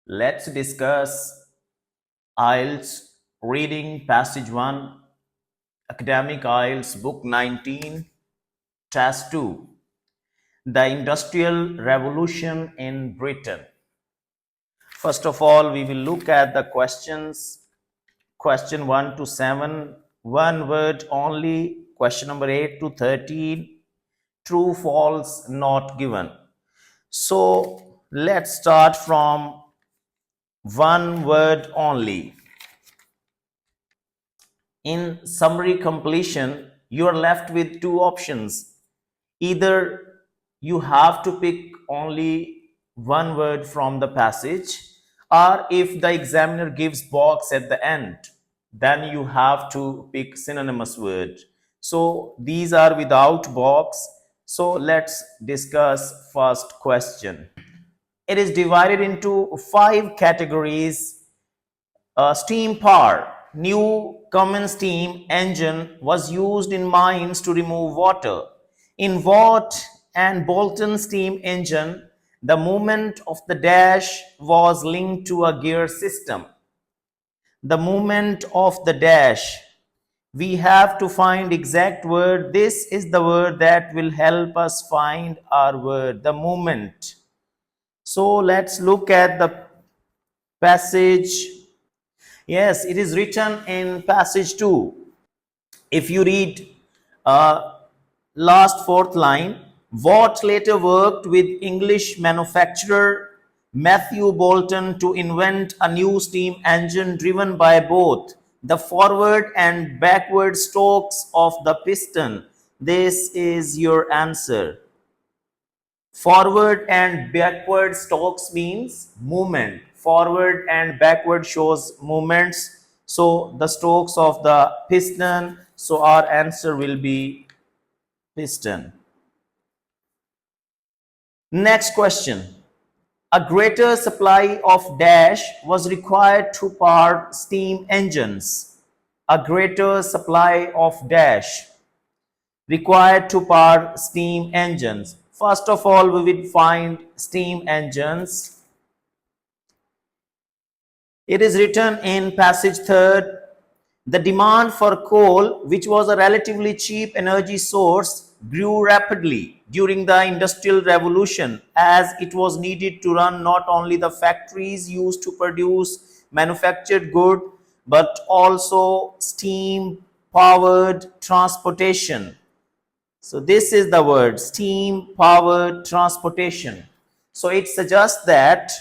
Let's discuss Ielts reading passage 1, academic Ielts book 19, task 2, the Industrial Revolution in Britain. First of all, we will look at the questions, question 1 to 7, one word only, question number 8 to 13, true, false, not given. So let's start from one word only. In summary completion, you are left with two options. Either you have to pick only one word from the passage, or if the examiner gives box at the end, then you have to pick synonymous word. So these are without box. So let's discuss first question. It is divided into 5 categories. Steam power. New common steam engine was used in mines to remove water. In Watt and Bolton steam engine, the movement of the dash was linked to a gear system. The movement of the dash. We have to find exact word. This is the word that will help us find our word, the movement. So let's look at the passage. Yes, it is written in passage 2. If you read last fourth line, Watt later worked with English manufacturer Matthew Bolton to invent a new steam engine driven by both the forward and backward strokes of the piston. This is your answer. Forward and backward strokes means movement. Forward and backward shows movements. So the strokes of the piston. So our answer will be piston. Next question. A greater supply of dash was required to power steam engines. A greater supply of dash required to power steam engines. First of all, we will find steam engines. It is written in passage 3rd, the demand for coal, which was a relatively cheap energy source, grew rapidly during the Industrial Revolution as it was needed to run not only the factories used to produce manufactured goods, but also steam powered transportation. So this is the word, steam powered transportation. So it suggests that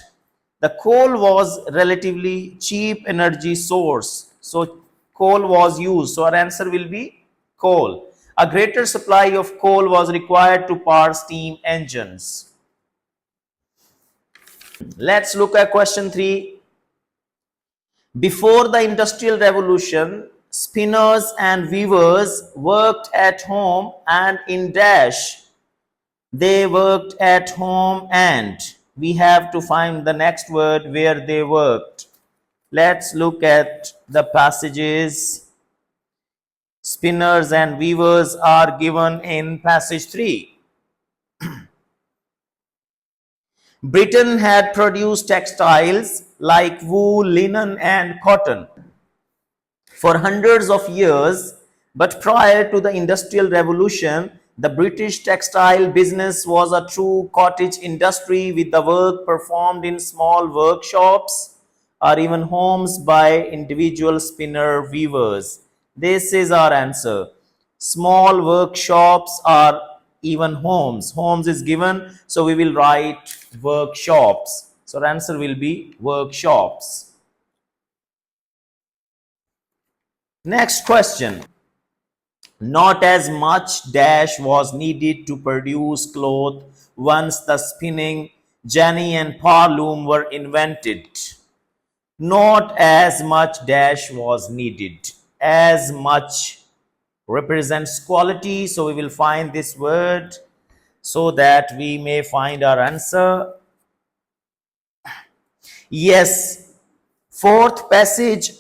the coal was relatively cheap energy source. So coal was used. So our answer will be coal. A greater supply of coal was required to power steam engines. Let's look at question 3. Before the Industrial Revolution, spinners and weavers worked at home and in dash. They worked at home and we have to find the next word where they worked. Let's look at the passages. Spinners and weavers are given in passage 3. Britain had produced textiles like wool, linen, and cotton for hundreds of years, but prior to the Industrial Revolution, the British textile business was a true cottage industry with the work performed in small workshops or even homes by individual spinner weavers. This is our answer. Small workshops or even homes. Homes is given, so we will write workshops. So our answer will be workshops. Next question. Not as much dash was needed to produce cloth once the spinning jenny and power loom were invented. Not as much dash was needed. As much represents quality, so we will find this word so that we may find our answer. Yes, fourth passage,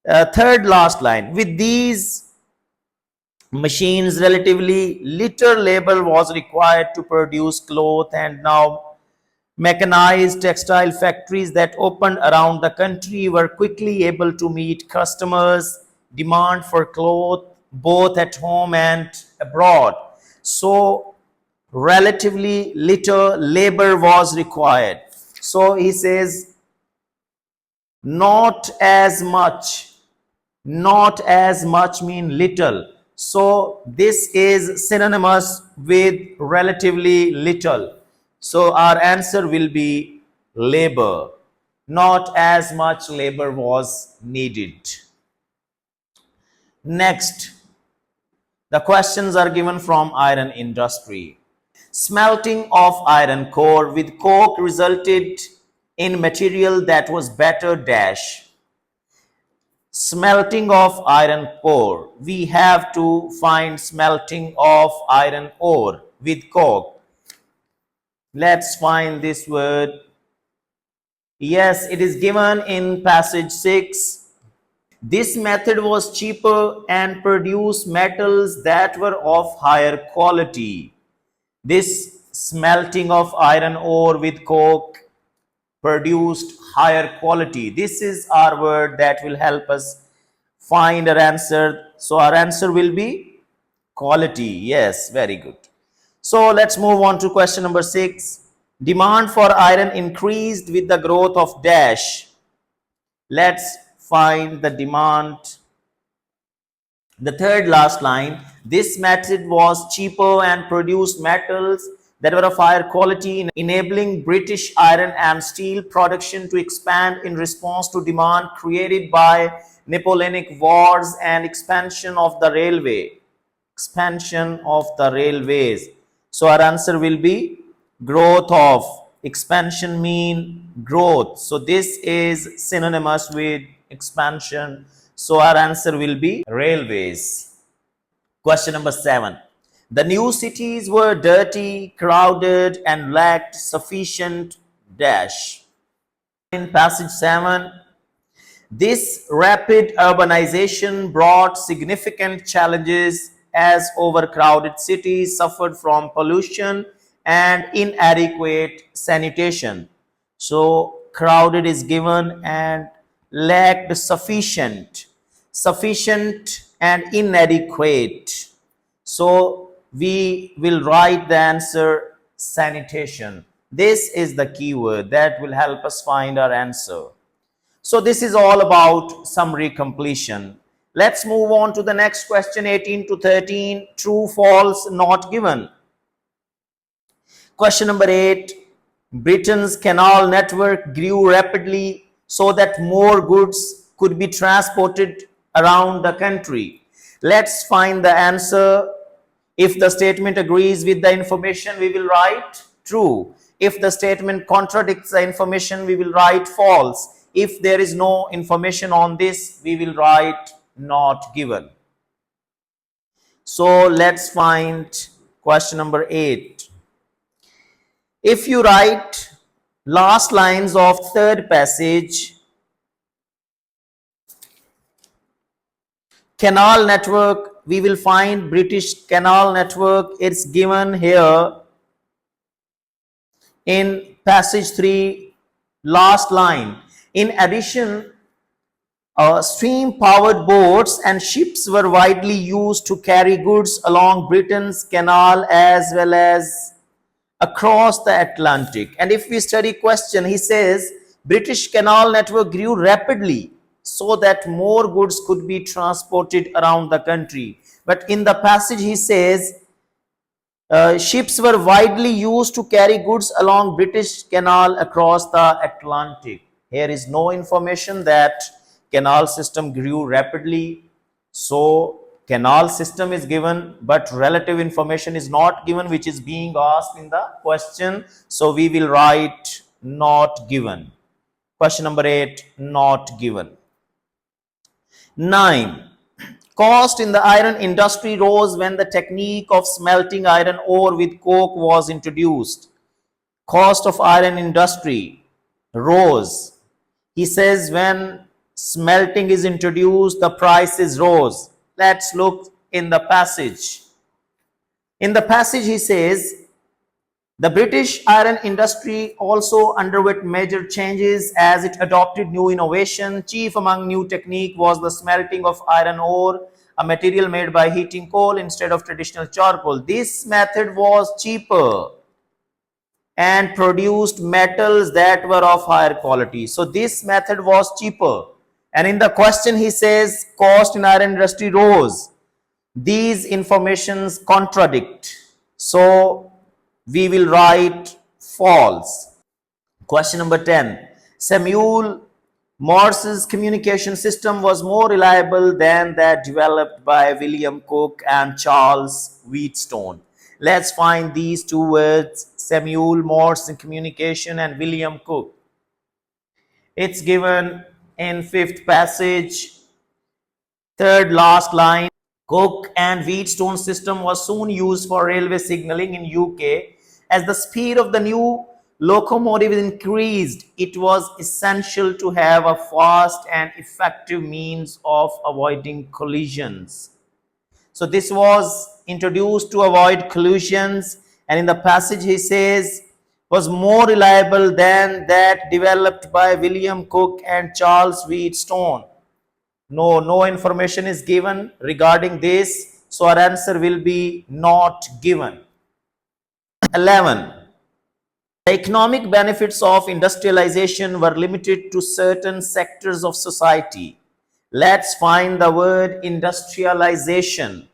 third last line. With these machines, relatively little labor was required to produce cloth, and now Mechanized textile factories that opened around the country were quickly able to meet customers' demand for clothes both at home and abroad. So, relatively little labor was required. So, he says, not as much, not as much mean little. So this is synonymous with relatively little. So our answer will be labor. Not as much labor was needed. Next, the questions are given from iron industry. Smelting of iron ore with coke resulted in material that was better dash. Smelting of iron ore. We have to find smelting of iron ore with coke. Let's find this word. Yes, it is given in passage 6. This method was cheaper and produced metals that were of higher quality. This smelting of iron ore with coke produced higher quality. This is our word that will help us find our answer. So our answer will be quality. Yes, very good. So let's move on to question number 6. Demand for iron increased with the growth of dash. Let's find the demand. The third last line, this method was cheaper and produced metals that were of higher quality, enabling British iron and steel production to expand in response to demand created by Napoleonic wars and expansion of the railway. Expansion of the railways. So our answer will be growth of. Expansion mean growth. So this is synonymous with expansion. So our answer will be railways. Question number 7. The new cities were dirty, crowded, and lacked sufficient dash. In passage 7, this rapid urbanization brought significant challenges as overcrowded cities suffered from pollution and inadequate sanitation. So, crowded is given and lacked sufficient, sufficient and inadequate. So, we will write the answer sanitation. This is the keyword that will help us find our answer. So this is all about summary completion. Let's move on to the next question, 18 to 13, true, false, not given. Question number 8, Britain's canal network grew rapidly so that more goods could be transported around the country. Let's find the answer. If the statement agrees with the information, we will write true. If the statement contradicts the information, we will write false. If there is no information on this, we will write not given. So let's find question number 8. If you write last lines of third passage, canal network, we will find British canal network. It's given here in passage 3, last line. In addition, steam-powered boats and ships were widely used to carry goods along Britain's canal as well as across the Atlantic. And if we study question, he says, British canal network grew rapidly so that more goods could be transported around the country. But in the passage, he says, ships were widely used to carry goods along British canal across the Atlantic. Here is no information that canal system grew rapidly. So canal system is given, but relative information is not given, which is being asked in the question. So we will write not given. Question number 8, not given. 9. Cost in the iron industry rose when the technique of smelting iron ore with coke was introduced. Cost of iron industry rose. He says when smelting is introduced, the prices rose. Let's look in the passage. In the passage, he says, The British iron industry also underwent major changes as it adopted new innovation. Chief among new technique was the smelting of iron ore, a material made by heating coal instead of traditional charcoal. This method was cheaper and produced metals that were of higher quality. So this method was cheaper. And in the question he says cost in iron industry rose. These informations contradict. So we will write false. Question number 10. Samuel Morse's communication system was more reliable than that developed by William Cook and Charles Wheatstone. Let's find these two words, Samuel Morse in communication and William Cook. It's given in fifth passage, third last line. Coke and Wheatstone system was soon used for railway signaling in UK. As the speed of the new locomotive increased, it was essential to have a fast and effective means of avoiding collisions. So this was introduced to avoid collisions, and in the passage he says was more reliable than that developed by William Cook and Charles Wheatstone. No information is given regarding this, so our answer will be not given. 11. The economic benefits of industrialization were limited to certain sectors of society. Let's find the word industrialization.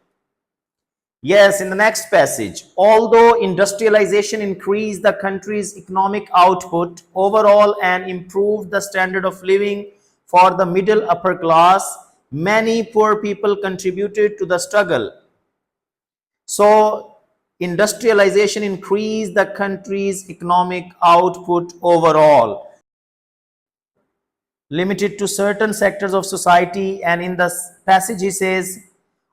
Yes, in the next passage, although industrialization increased the country's economic output overall and improved the standard of living for the middle upper class, many poor people contributed to the struggle. So, industrialization increased the country's economic output overall, limited to certain sectors of society, and in the passage he says,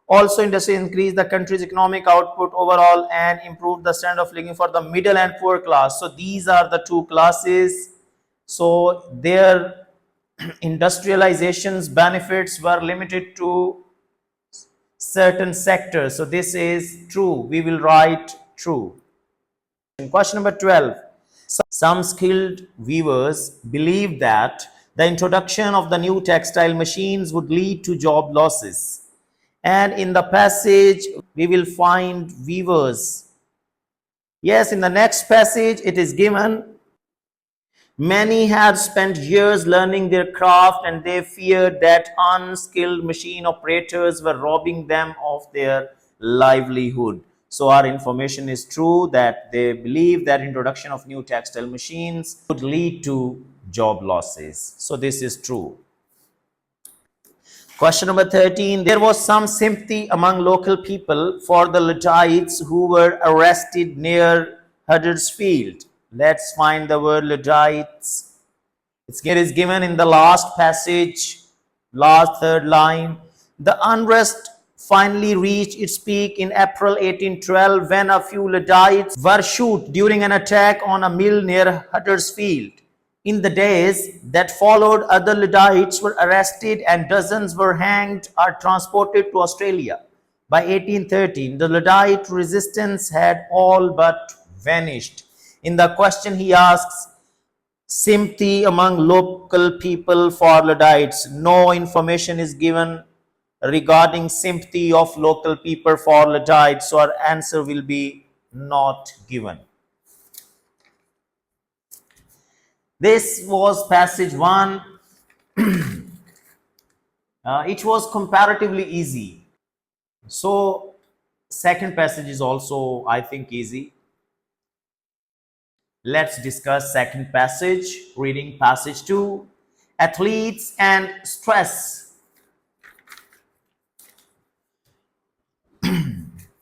also industry increased the country's economic output overall and improved the standard of living for the middle and poor class. So these are the two classes. So their industrialization's benefits were limited to certain sectors. So this is true. We will write true. Question number 12. Some skilled weavers believed that the introduction of the new textile machines would lead to job losses. And in the passage, we will find weavers. Yes, in the next passage, it is given, many had spent years learning their craft and they feared that unskilled machine operators were robbing them of their livelihood. So our information is true that they believe that introduction of new textile machines would lead to job losses. So this is true. Question number 13. There was some sympathy among local people for the Luddites who were arrested near Huddersfield. Let's find the word Luddites. It is given in the last passage, last third line. The unrest finally reached its peak in April 1812 when a few Luddites were shot during an attack on a mill near Huddersfield. In the days that followed, other Luddites were arrested and dozens were hanged or transported to Australia. By 1813, the Luddite resistance had all but vanished. In the question he asks, sympathy among local people for Luddites. No information is given regarding sympathy of local people for Luddites, so our answer will be not given. This was passage 1. It was comparatively easy. So, second passage is also, I think, easy. Let's discuss second passage. Reading passage 2. Athletes and stress.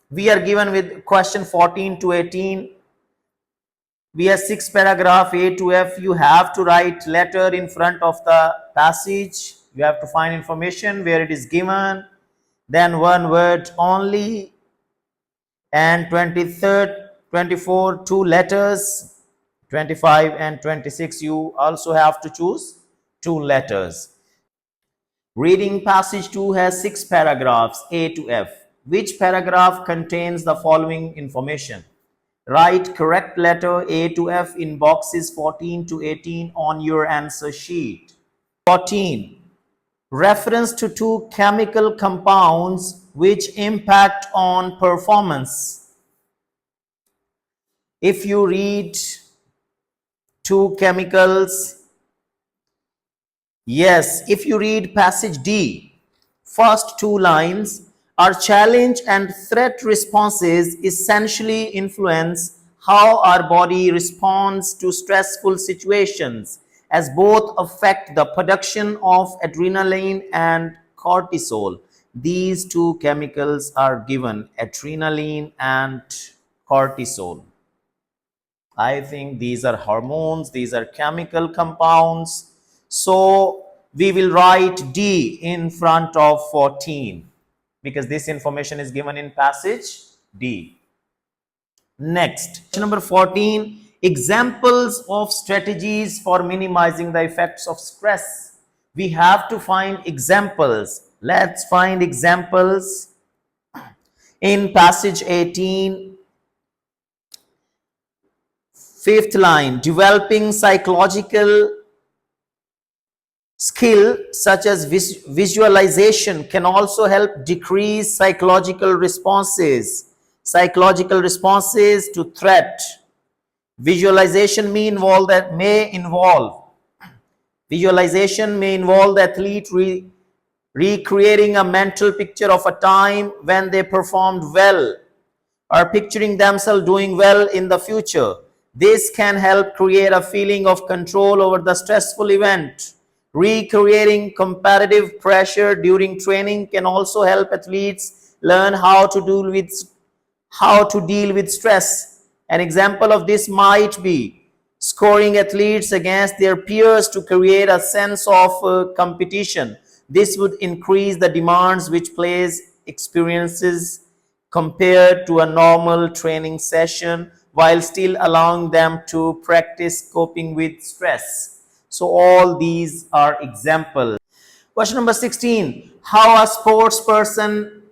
We are given with question 14 to 18. We have 6 paragraph A to F. You have to write letter in front of the passage. You have to find information where it is given. Then one word only. And 23rd, 24, 2 letters. 25 and 26, you also have to choose 2 letters. Reading passage 2 has 6 paragraphs A to F. Which paragraph contains the following information? Write correct letter A to F in boxes 14 to 18 on your answer sheet. 14. Reference to two chemical compounds which impact on performance. If you read two chemicals, yes, if you read passage D, first two lines, our challenge and threat responses essentially influence how our body responds to stressful situations, as both affect the production of adrenaline and cortisol. These two chemicals are given, adrenaline and cortisol. I think these are hormones, these are chemical compounds. So we will write D in front of 14 because this information is given in passage D. Next, question number 14, examples of strategies for minimizing the effects of stress. We have to find examples. Let's find examples in passage 18. Fifth line, developing psychological skill such as visualization can also help decrease psychological responses. Psychological responses to threat. Visualization may involve the athlete recreating a mental picture of a time when they performed well, or picturing themselves doing well in the future. This can help create a feeling of control over the stressful event. Recreating competitive pressure during training can also help athletes learn how to deal with stress. An example of this might be scoring athletes against their peers to create a sense of competition. This would increase the demands which players experiences compared to a normal training session while still allowing them to practice coping with stress. So all these are examples. Question number 16. How a sports person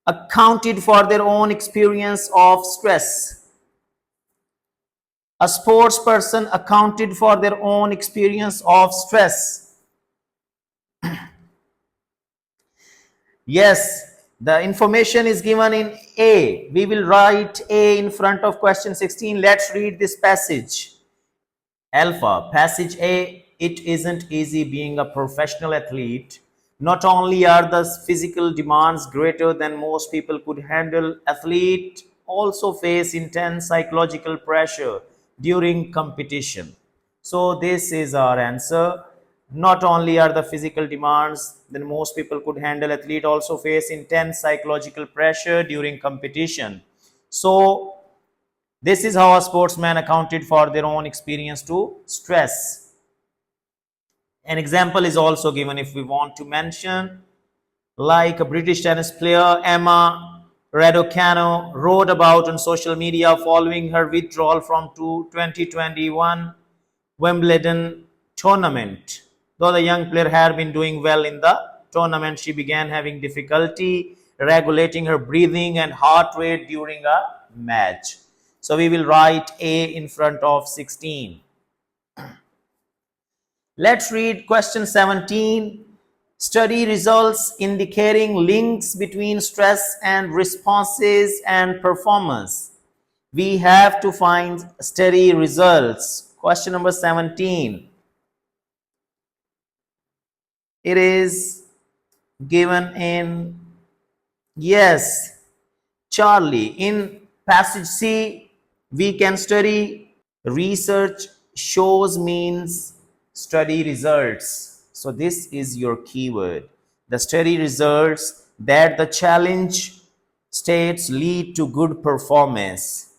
accounted for their own experience of stress. A sports person accounted for their own experience of stress. Yes, the information is given in A. We will write A in front of question 16. Let's read this passage. Alpha, passage A. It isn't easy being a professional athlete. Not only are the physical demands greater than most people could handle, athletes also face intense psychological pressure during competition. So this is our answer. Not only are the physical demands than most people could handle, athletes also face intense psychological pressure during competition. So this is how a sportsman accounted for their own experience to stress. An example is also given if we want to mention, like a British tennis player, Emma Raducanu, wrote about on social media following her withdrawal from 2021 Wimbledon tournament. Though the young player had been doing well in the tournament, she began having difficulty regulating her breathing and heart rate during a match. So we will write A in front of 16. Let's read question 17. Study results indicating links between stress and responses and performance. We have to find study results. Question number 17. It is given in, yes, Charlie. In passage C, we can study research shows means study results. So this is your keyword. The study results that the challenge states lead to good performance.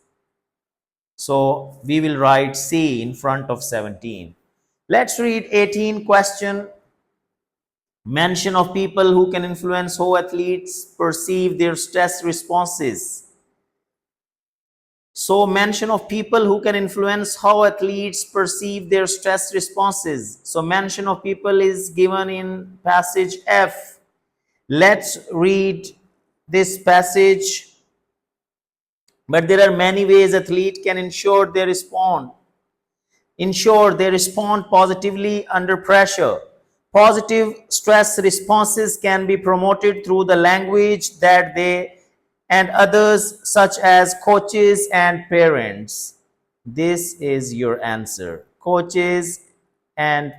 So we will write C in front of 17. Let's read 18 question. Mention of people who can influence how athletes perceive their stress responses. So mention of people who can influence how athletes perceive their stress responses. So mention of people is given in passage F. Let's read this passage. But there are many ways athlete can ensure they respond positively under pressure. Positive stress responses can be promoted through the language that they and others, such as coaches and parents. This is your answer. Coaches and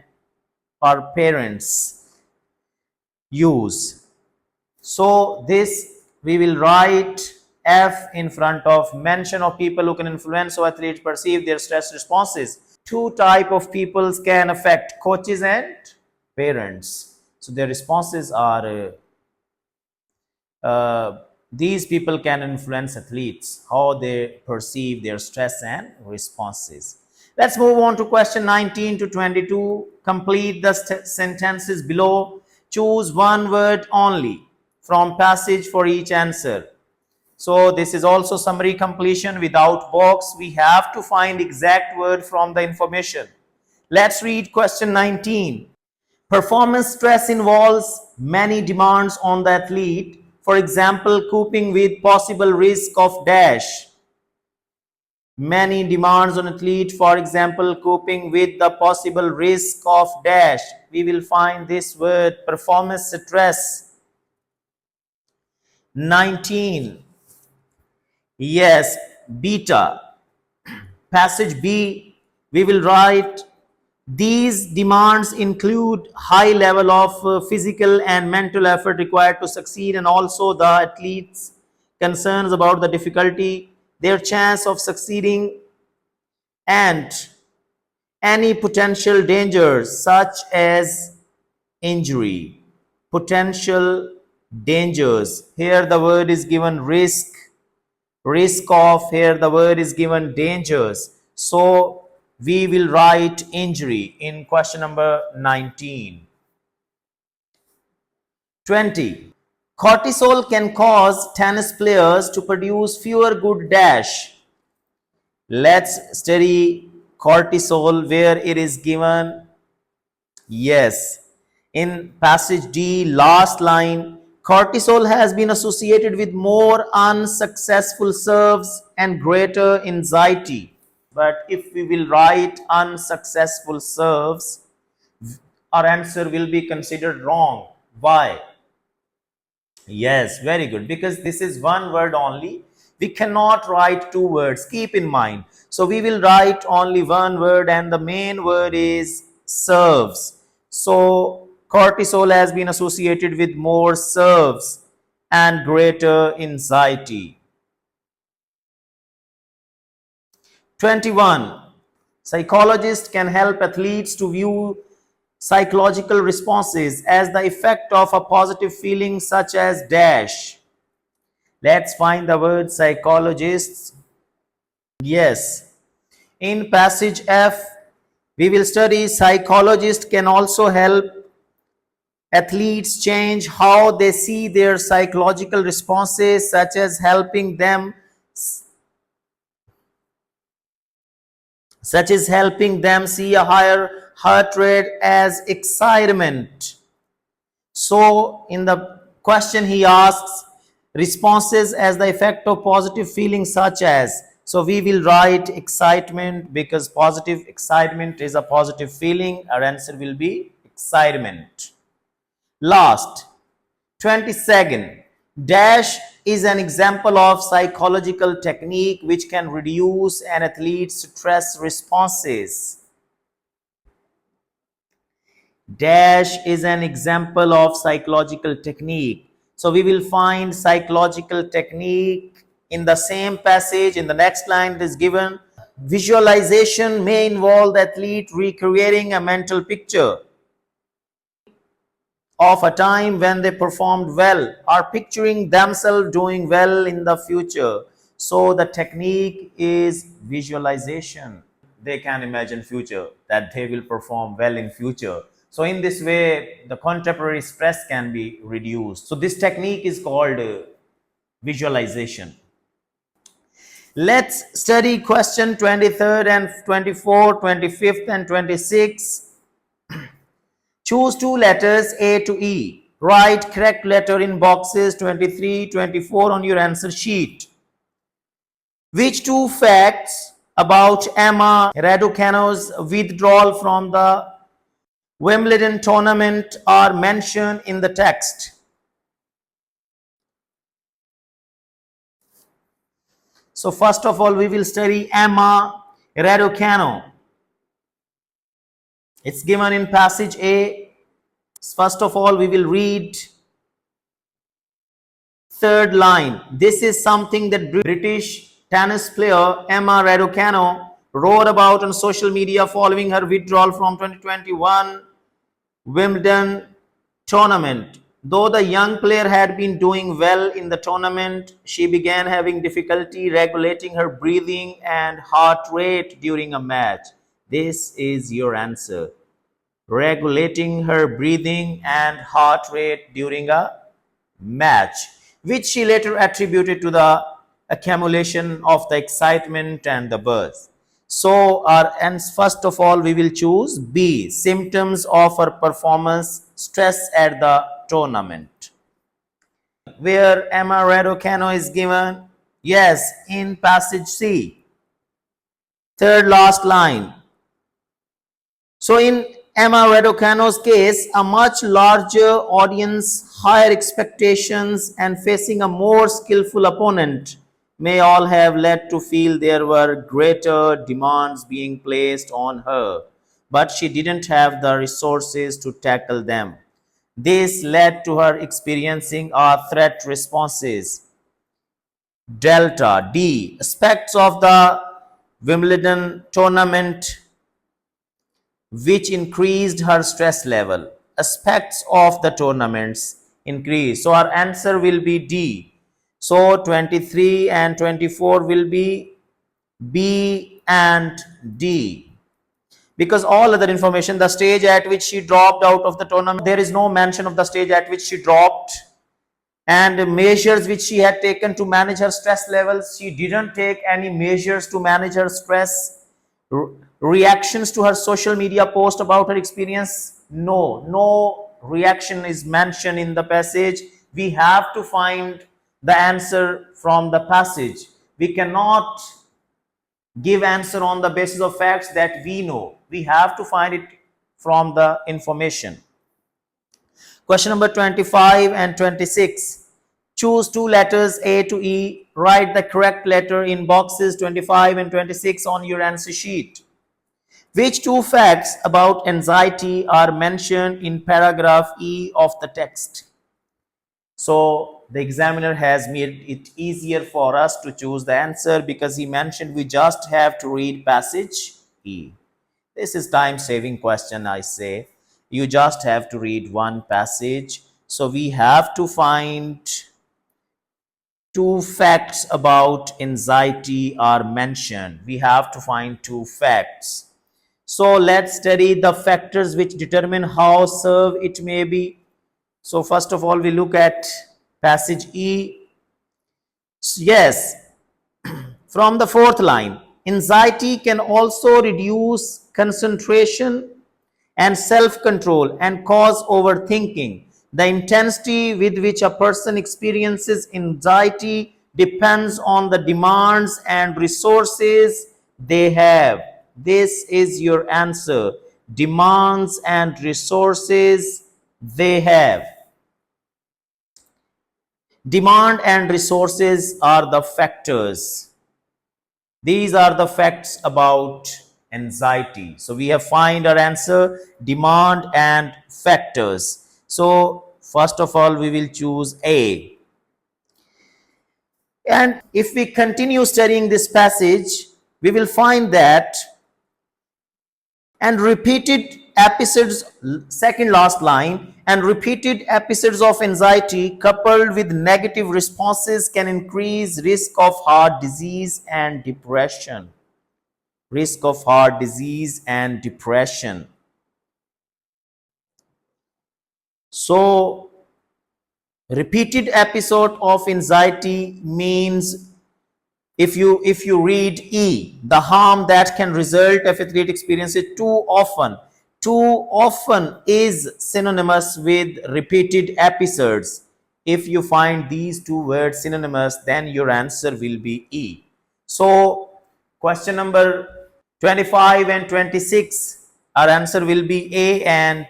our parents use. So this we will write F in front of mention of people who can influence how athletes perceive their stress responses. Two type of peoples can affect coaches and parents. So their responses are these people can influence athletes, how they perceive their stress and responses. Let's move on to question 19 to 22. Complete the sentences below. Choose one word only from passage for each answer. So this is also summary completion without box. We have to find exact word from the information. Let's read question 19. Performance stress involves many demands on the athlete. For example, coping with possible risk of dash. Many demands on athlete, for example, coping with the possible risk of dash. We will find this word performance stress. 19. Yes, beta. Passage B, we will write these demands include high level of physical and mental effort required to succeed, and also the athletes' concerns about the difficulty, their chance of succeeding, and any potential dangers such as injury. Potential dangers. Here the word is given risk. Risk of, here the word is given dangers. So we will write injury in question number 19. 20. Cortisol can cause tennis players to produce fewer good dash. Let's study cortisol where it is given. Yes. In passage D, last line, cortisol has been associated with more unsuccessful serves and greater anxiety. But if we will write unsuccessful serves, our answer will be considered wrong. Why? Yes, very good. Because this is one word only. We cannot write two words. Keep in mind. So we will write only one word, and the main word is serves. So cortisol has been associated with more serves and greater anxiety. 21. Psychologists can help athletes to view psychological responses as the effect of a positive feeling such as dash. Let's find the word psychologists. Yes. In passage F, we will study psychologists can also help athletes change how they see their psychological responses, such as helping them see a higher heart rate as excitement. So in the question he asks responses as the effect of positive feelings such as. So we will write excitement because positive excitement is a positive feeling. Our answer will be excitement. Last, 22nd. Dash is an example of psychological technique which can reduce an athlete's stress responses. Dash is an example of psychological technique. So we will find psychological technique in the same passage. In the next line it is given, visualization may involve the athlete recreating a mental picture of a time when they performed well or picturing themselves doing well in the future. So the technique is visualization. They can imagine future, that they will perform well in future. So in this way, the contemporary stress can be reduced. So this technique is called visualization. Let's study question 23rd and 24, 25th and 26. Choose two letters A to E. Write correct letter in boxes 23, 24 on your answer sheet. Which two facts about Emma Raducanu's withdrawal from the Wimbledon tournament are mentioned in the text? So first of all, we will study Emma Raducanu. It's given in passage A. First of all, we will read third line. This is something that British tennis player Emma Raducanu wrote about on social media following her withdrawal from 2021 Wimbledon tournament. Though the young player had been doing well in the tournament, she began having difficulty regulating her breathing and heart rate during a match. This is your answer. Regulating her breathing and heart rate during a match, which she later attributed to the accumulation of the excitement and the buzz. So, and first of all, we will choose B, symptoms of her performance stress at the tournament. Where Emma Raducanu is given? Yes, in passage C. Third last line. So in Emma Raducanu's case, a much larger audience, higher expectations, and facing a more skillful opponent may all have led to feel there were greater demands being placed on her, but she didn't have the resources to tackle them. This led to her experiencing a threat responses. Delta D. Aspects of the Wimbledon tournament which increased her stress level. Aspects of the tournaments increased. So our answer will be D. So 23 and 24 will be B and D. Because all other information, the stage at which she dropped out of the tournament, there is no mention of the stage at which she dropped, and measures which she had taken to manage her stress levels. She didn't take any measures to manage her stress. Reactions to her social media post about her experience, no reaction is mentioned in the passage. We have to find the answer from the passage. We cannot give answer on the basis of facts that we know. We have to find it from the information. Question number 25 and 26. Choose two letters A to E. Write the correct letter in boxes 25 and 26 on your answer sheet. Which two facts about anxiety are mentioned in paragraph E of the text? So the examiner has made it easier for us to choose the answer because he mentioned we just have to read passage E. This is time-saving question, I say. You just have to read one passage. So we have to find two facts about anxiety are mentioned. We have to find two facts. So let's study the factors which determine how severe it may be. So first of all, we look at passage E. Yes, from the fourth line, anxiety can also reduce concentration and self-control and cause overthinking. The intensity with which a person experiences anxiety depends on the demands and resources they have. This is your answer. Demands and resources they have. Demand and resources are the factors. These are the facts about anxiety. So we have find our answer, demand and factors. So first of all, we will choose A. And if we continue studying this passage, we will find that and repeated episodes, second last line, and repeated episodes of anxiety coupled with negative responses can increase risk of heart disease and depression. Risk of heart disease and depression. So repeated episode of anxiety means if you read E, the harm that can result if athlete experiences too often is synonymous with repeated episodes. If you find these two words synonymous, then your answer will be E. So question number 25 and 26, our answer will be A and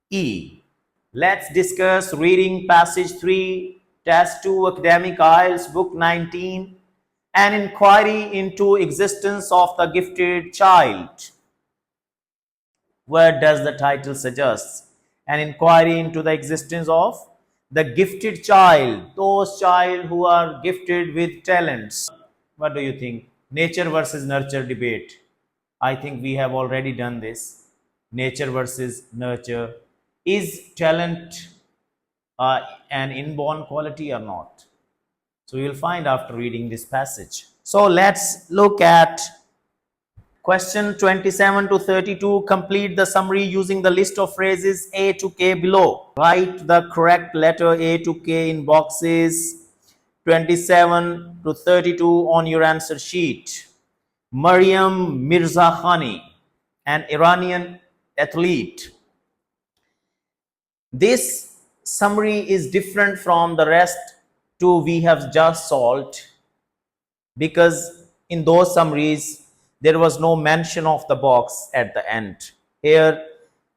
E. Let's discuss reading passage 3, test 2, academic IELTS, book 19, an inquiry into existence of the gifted child. What does the title suggest? An inquiry into the existence of the gifted child, those child who are gifted with talents. What do you think? Nature versus nurture debate. I think we have already done this. Nature versus nurture. Is talent an inborn quality or not? So you will find after reading this passage. So let's look at question 27 to 32. Complete the summary using the list of phrases A to K below. Write the correct letter A to K in boxes 27 to 32 on your answer sheet. Maryam Mirza Khani, an Iranian athlete. This summary is different from the rest two we have just solved, because in those summaries there was no mention of the box at the end. Here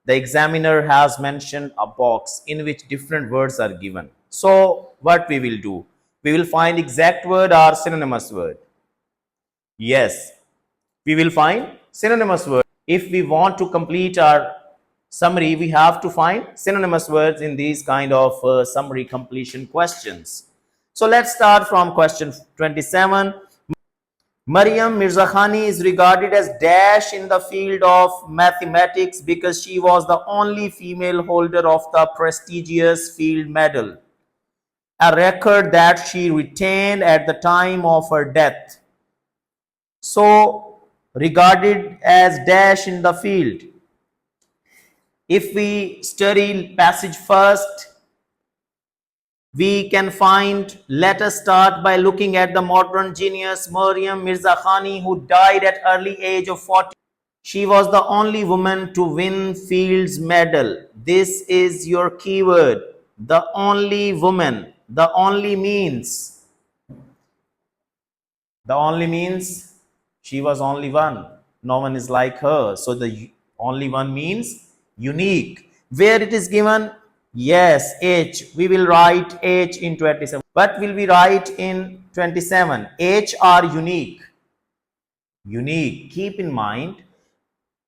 the examiner has mentioned a box in which different words are given. So what we will do, we will find exact word or synonymous word. Yes, we will find synonymous word. If we want to complete our summary, we have to find synonymous words in these kind of summary completion questions. So let's start from question 27. Maryam Mirza Khani is regarded as dash in the field of mathematics because she was the only female holder of the prestigious field medal, a record that she retained at the time of her death. So, regarded as dash in the field. If we study passage first, we can find, let us start by looking at the modern genius Maryam Mirza Khani, who died at early age of 40. She was the only woman to win Fields Medal. This is your keyword. The only woman. The only means she was only one. No one is like her. So the only one means unique. Where it is given? Yes, H. We will write H in 27. What will we write in 27? H or unique? Unique. Keep in mind,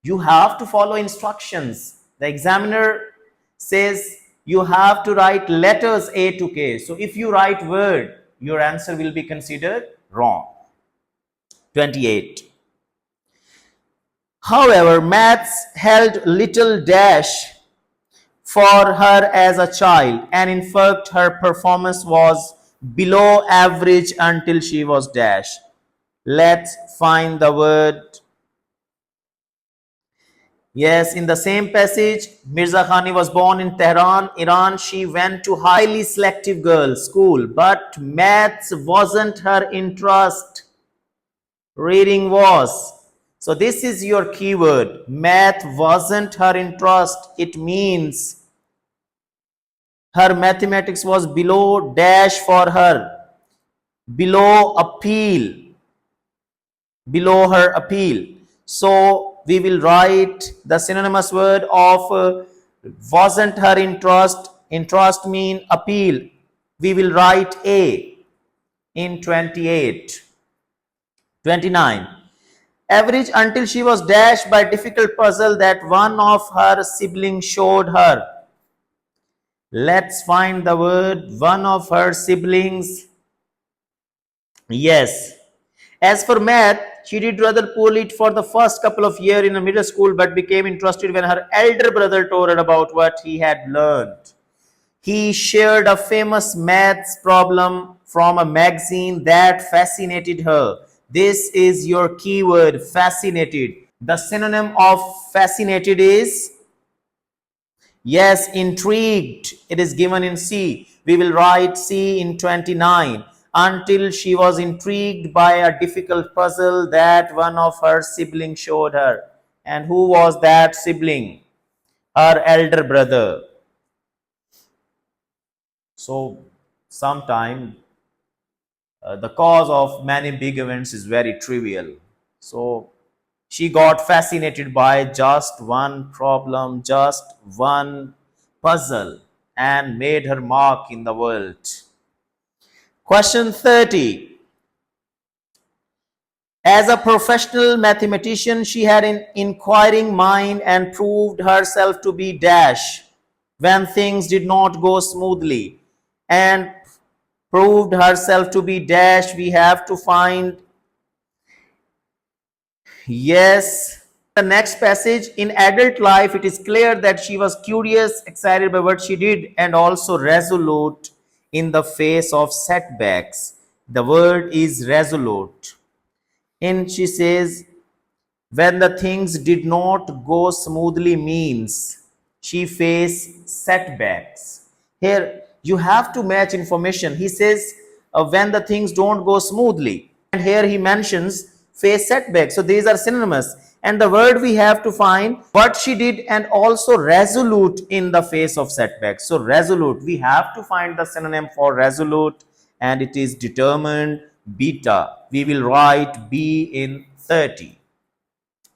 you have to follow instructions. The examiner says you have to write letters A to K. So if you write word, your answer will be considered wrong. 28. However, maths held little dash for her as a child, and in fact her performance was below average until she was dash. Let's find the word. Yes, in the same passage, Mirza Khani was born in Tehran, Iran. She went to highly selective girls' school, but maths wasn't her interest. Reading was. So this is your keyword. Math wasn't her interest. It means her mathematics was below dash for her, below appeal, below her appeal. So we will write the synonymous word of wasn't her interest. Interest mean appeal. We will write A in 28. 29. Average until she was dashed by difficult puzzle that one of her siblings showed her. Let's find the word. One of her siblings. Yes. As for math, she did rather poorly for the first couple of years in a middle school, but became interested when her elder brother told her about what he had learned. He shared a famous maths problem from a magazine that fascinated her. This is your keyword, fascinated. The synonym of fascinated is, yes, intrigued. It is given in C. We will write C in 29. Until she was intrigued by a difficult puzzle that one of her siblings showed her. And who was that sibling? Her elder brother. So, sometime the cause of many big events is very trivial. So she got fascinated by just one problem, just one puzzle, and made her mark in the world. Question 30. As a professional mathematician, she had an inquiring mind and proved herself to be dash when things did not go smoothly. And proved herself to be dash, we have to find yes. The next passage, in adult life, it is clear that she was curious, excited by what she did, and also resolute in the face of setbacks. The word is resolute. And she says, when the things did not go smoothly means she faced setbacks. Here you have to match information. He says when the things don't go smoothly, and here he mentions face setbacks. So these are synonymous. And the word we have to find what she did and also resolute in the face of setbacks. So resolute, we have to find the synonym for resolute, and it is determined beta. We will write B in 30.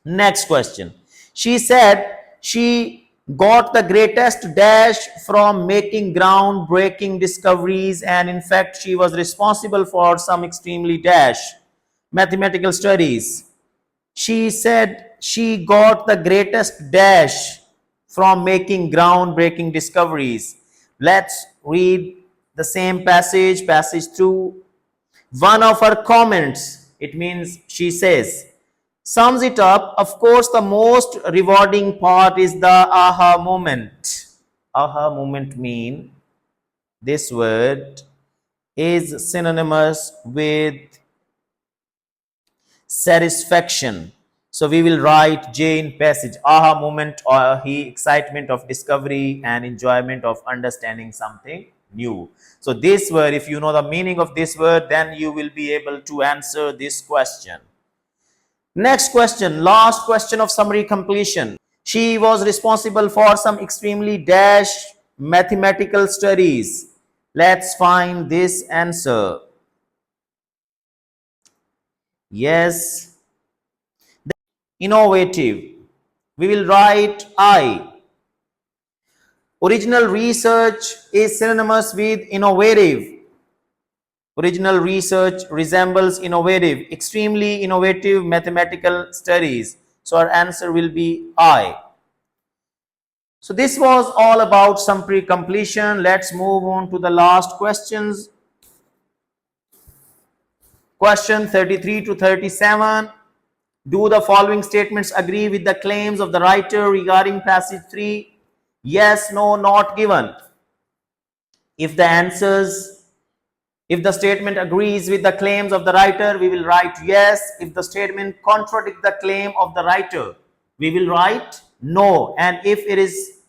Next question. She said she got the greatest dash from making groundbreaking discoveries, and in fact, she was responsible for some extremely dash mathematical studies. She said she got the greatest dash from making groundbreaking discoveries. Let's read the same passage, passage 2. One of her comments, it means she says, sums it up. Of course, the most rewarding part is the aha moment. Aha moment mean this word is synonymous with satisfaction. So we will write J in passage. Aha moment, or he excitement of discovery and enjoyment of understanding something new. So this word, if you know the meaning of this word, then you will be able to answer this question. Next question, last question of summary completion. She was responsible for some extremely dash mathematical studies. Let's find this answer. Yes, innovative. We will write I. Original research is synonymous with innovative. Original research resembles innovative, extremely innovative mathematical studies. So our answer will be I. So this was all about summary completion. Let's move on to the last questions. Question 33 to 37. Do the following statements agree with the claims of the writer regarding passage 3? Yes, no, not given. If the statement agrees with the claims of the writer, we will write yes. If the statement contradicts the claim of the writer, we will write no. And if it is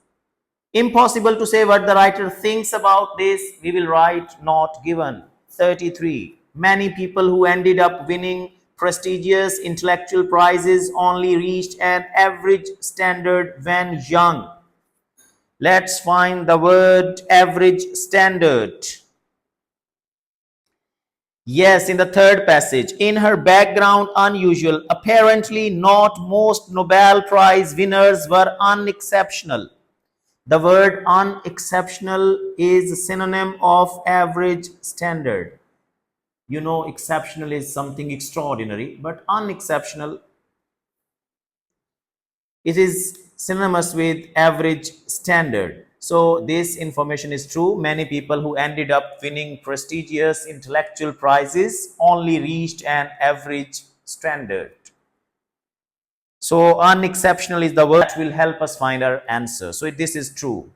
impossible to say what the writer thinks about this, we will write not given. 33. Many people who ended up winning prestigious intellectual prizes only reached an average standard when young. Let's find the word average standard. Yes, in the third passage. In her background unusual, apparently not most Nobel Prize winners were unexceptional. The word unexceptional is a synonym of average standard. You know, exceptional is something extraordinary, but unexceptional, it is synonymous with average standard. So this information is true. Many people who ended up winning prestigious intellectual prizes only reached an average standard. So unexceptional is the word that will help us find our answer. So this is true.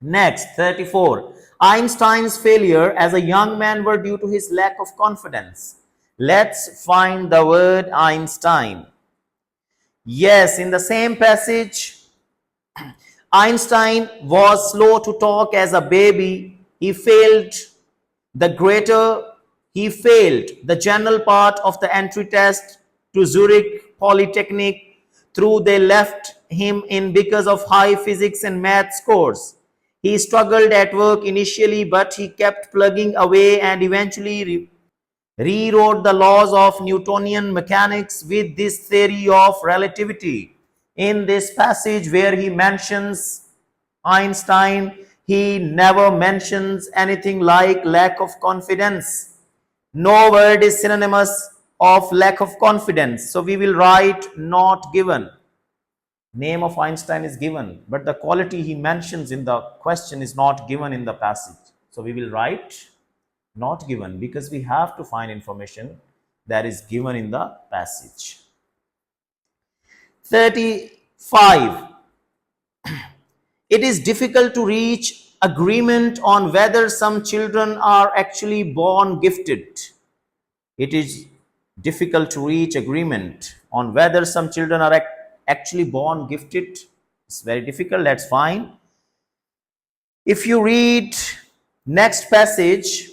Next, 34. Einstein's failure as a young man were due to his lack of confidence. Let's find the word Einstein. Yes, in the same passage, Einstein was slow to talk as a baby. He failed the general part of the entry test to Zurich Polytechnic. Through they left him in because of high physics and math scores. He struggled at work initially, but he kept plugging away and eventually rewrote the laws of Newtonian mechanics with this theory of relativity. In this passage where he mentions Einstein, he never mentions anything like lack of confidence. No word is synonymous of lack of confidence. So we will write not given. Name of Einstein is given, but the quality he mentions in the question is not given in the passage. So we will write not given because we have to find information that is given in the passage. 35. It is difficult to reach agreement on whether some children are actually born gifted. It is difficult to reach agreement on whether some children are actually born gifted. It's very difficult, that's fine. If you read next passage,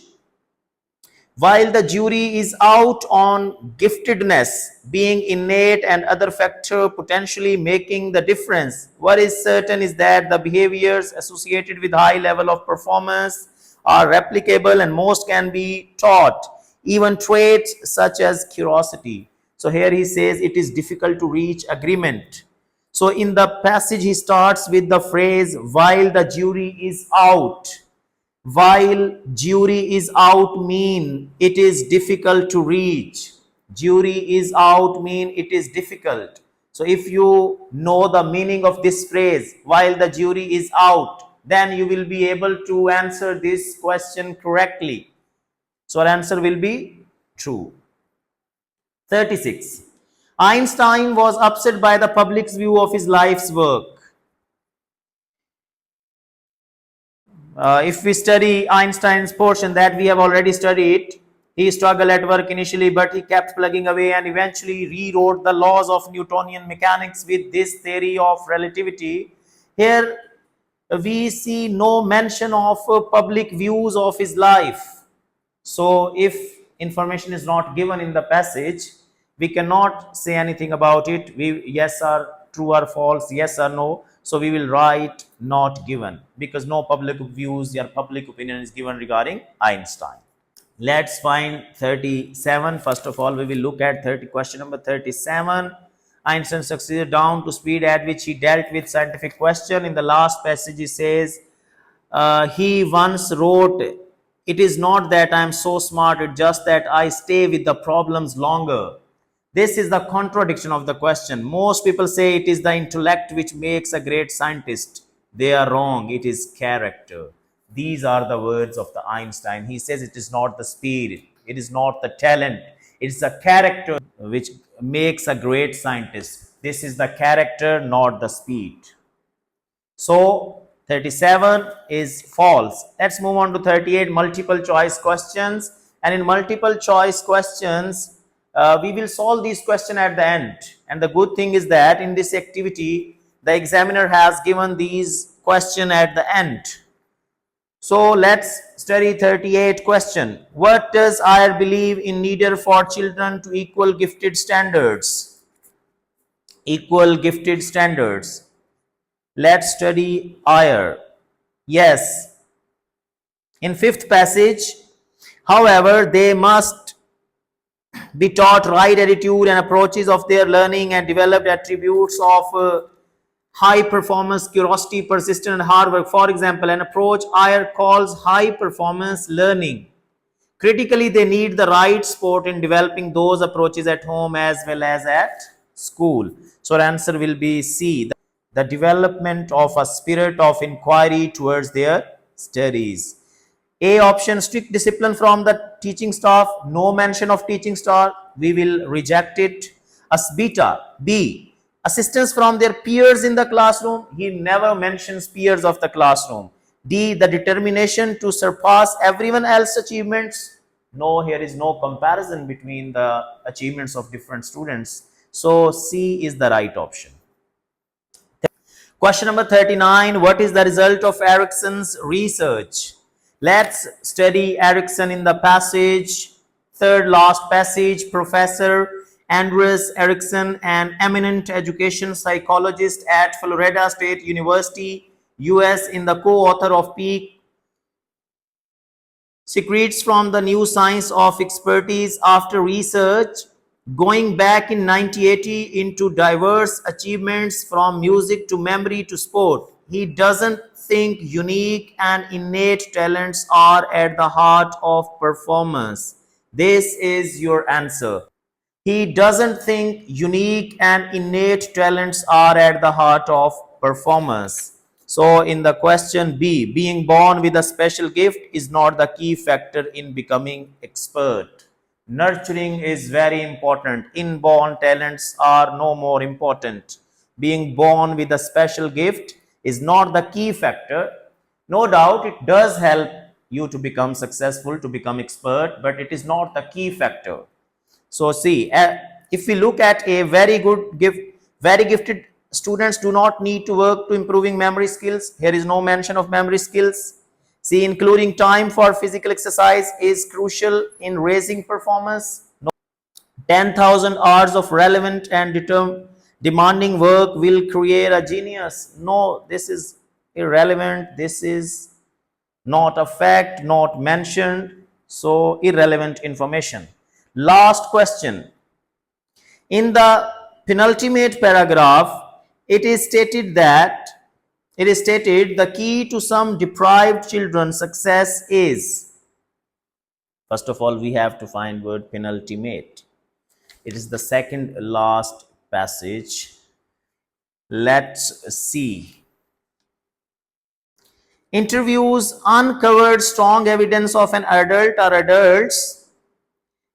while the jury is out on giftedness being innate and other factor potentially making the difference, what is certain is that the behaviors associated with high level of performance are replicable and most can be taught, even traits such as curiosity. So here he says it is difficult to reach agreement. So in the passage he starts with the phrase while the jury is out. While jury is out mean it is difficult to reach. Jury is out mean it is difficult. So if you know the meaning of this phrase, while the jury is out, then you will be able to answer this question correctly. So our answer will be true. 36. Einstein was upset by the public's view of his life's work. If we study Einstein's portion that we have already studied, he struggled at work initially, but he kept plugging away and eventually rewrote the laws of Newtonian mechanics with this theory of relativity. Here we see no mention of public views of his life. So if information is not given in the passage, we cannot say anything about it. We yes or true or false, yes or no. So we will write not given because no public views or public opinion is given regarding Einstein. Let's find 37. First of all, we will look at question number 37. Einstein succeeded down to speed at which he dealt with scientific question. In the last passage, he says, he once wrote, it is not that I am so smart, it's just that I stay with the problems longer. This is the contradiction of the question. Most people say it is the intellect which makes a great scientist. They are wrong. It is character. These are the words of the Einstein. He says it is not the speed. It is not the talent. It is the character which makes a great scientist. This is the character, not the speed. So 37 is false. Let's move on to 38, multiple choice questions. And in multiple choice questions, we will solve these questions at the end. And the good thing is that in this activity, the examiner has given these questions at the end. So let's study 38 question. What does Iyer believe in needed for children to equal gifted standards? Equal gifted standards. Let's study Iyer. Yes. In fifth passage, however, they must be taught right attitude and approaches of their learning and developed attributes of high performance, curiosity, persistence, and hard work. For example, an approach Iyer calls high performance learning. Critically, they need the right support in developing those approaches at home as well as at school. So our answer will be C, the development of a spirit of inquiry towards their studies. A option, strict discipline from the teaching staff, no mention of teaching staff, we will reject it. As beta, B, assistance from their peers in the classroom, he never mentions peers of the classroom. D, the determination to surpass everyone else's achievements, no, here is no comparison between the achievements of different students. So C is the right option. Question number 39, what is the result of Erickson's research? Let's study Erickson in the passage. Third last passage, Professor Andreas Erickson, an eminent education psychologist at Florida State University, US, in the co-author of Peak Secrets from the new science of expertise after research going back in 1980 into diverse achievements from music to memory to sport. He doesn't think unique and innate talents are at the heart of performance. This is your answer. He doesn't think unique and innate talents are at the heart of performance. So, in the question B, being born with a special gift is not the key factor in becoming expert. Nurturing is very important. Inborn talents are no more important. Being born with a special gift is not the key factor. No doubt it does help you to become successful, to become expert, but it is not the key factor. So see, if we look at a very gifted students do not need to work to improving memory skills. Here is no mention of memory skills. See, including time for physical exercise is crucial in raising performance. 10,000 hours of relevant and demanding work will create a genius. No, this is irrelevant. This is not a fact, not mentioned. So, irrelevant information. Last question. In the penultimate paragraph, it is stated the key to some deprived children's success is. First of all, we have to find word penultimate. It is the second last passage. Let's see. Interviews uncovered strong evidence of an adult or adults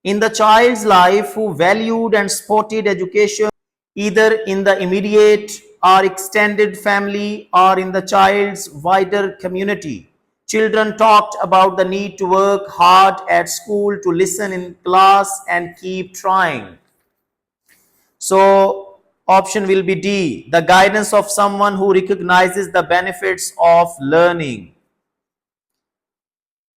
in the child's life who valued and supported education either in the immediate or extended family or in the child's wider community. Children talked about the need to work hard at school, to listen in class and keep trying. So option will be D, the guidance of someone who recognizes the benefits of learning.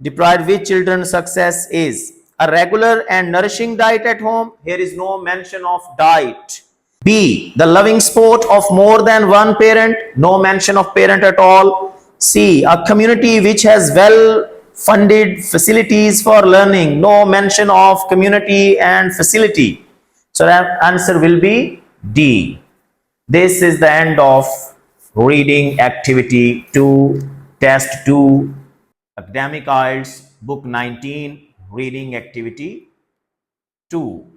Deprived with children success is a regular and nourishing diet at home. Here is no mention of diet. B, the loving sport of more than one parent. No mention of parent at all. C, a community which has well funded facilities for learning. No mention of community and facility. So that answer will be D. This is the end of reading activity 2, test 2, academic Ielts, book 19, reading activity 2.